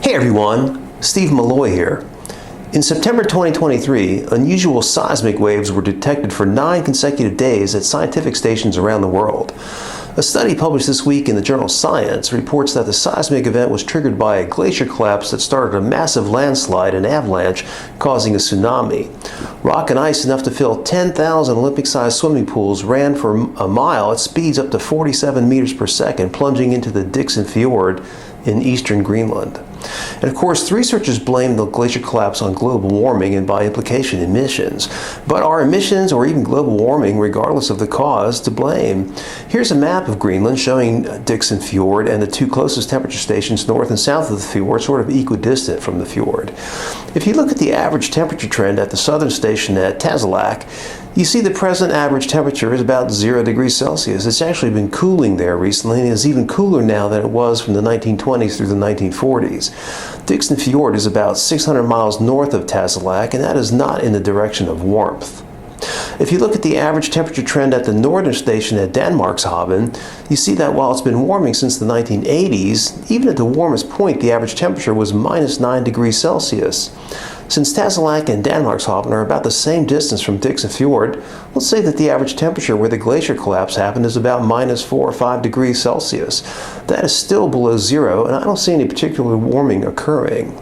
Hey everyone, Steve Milloy here. In September 2023, unusual seismic waves were detected for 9 consecutive days at scientific stations around the world. A study published this week in the journal Science reports that the seismic event was triggered by a glacier collapse that started a massive landslide and avalanche, causing a tsunami. Rock and ice enough to fill 10,000 Olympic-sized swimming pools ran for a mile at speeds up to 47 meters per second, plunging into the Dickson Fjord in eastern Greenland. And of course, the researchers blame the glacier collapse on global warming and by implication emissions. But are emissions or even global warming, regardless of the cause, to blame? Here's a map of Greenland showing Dickson Fjord and the 2 closest temperature stations north and south of the fjord, sort of equidistant from the fjord. If you look at the average temperature trend at the southern station at Tasselak, you see the present average temperature is about 0 degrees Celsius. It's actually been cooling there recently, and is even cooler now than it was from the 1920s through the 1940s. Dickson Fjord is about 600 miles north of Tasselak, and that is not in the direction of warmth. If you look at the average temperature trend at the northern station at Danmarkshavn, you see that while it's been warming since the 1980s, even at the warmest point, the average temperature was minus 9 degrees Celsius. Since Tasselak and Danmarkshavn are about the same distance from Dickson Fjord, let's say that the average temperature where the glacier collapse happened is about minus 4 or 5 degrees Celsius. That is still below zero, and I don't see any particular warming occurring.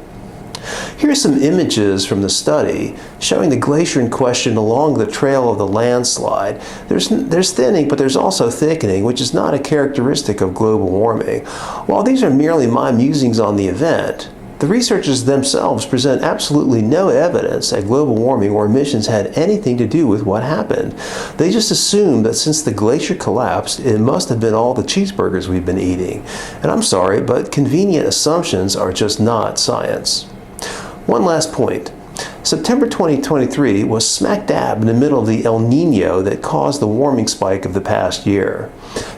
Here are some images from the study showing the glacier in question along the trail of the landslide. There's thinning, but there's also thickening, which is not a characteristic of global warming. While these are merely my musings on the event, the researchers themselves present absolutely no evidence that global warming or emissions had anything to do with what happened. They just assumed that since the glacier collapsed, it must have been all the cheeseburgers we've been eating. And I'm sorry, but convenient assumptions are just not science. One last point. September 2023 was smack dab in the middle of the El Nino that caused the warming spike of the past year.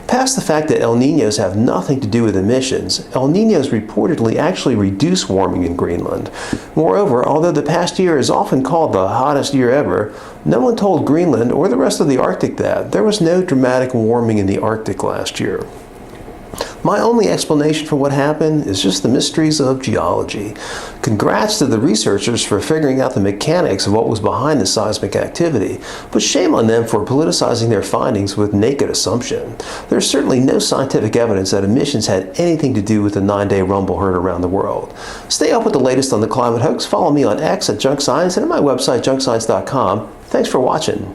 Past the fact that El Ninos have nothing to do with emissions, El Ninos reportedly actually reduce warming in Greenland. Moreover, although the past year is often called the hottest year ever, no one told Greenland or the rest of the Arctic that there was no dramatic warming in the Arctic last year. My only explanation for what happened is just the mysteries of geology. Congrats to the researchers for figuring out the mechanics of what was behind the seismic activity, but shame on them for politicizing their findings with naked assumption. There's certainly no scientific evidence that emissions had anything to do with the 9-day rumble heard around the world. Stay up with the latest on the climate hoax. Follow me on X at Junk Science and at my website junkscience.com. Thanks for watching.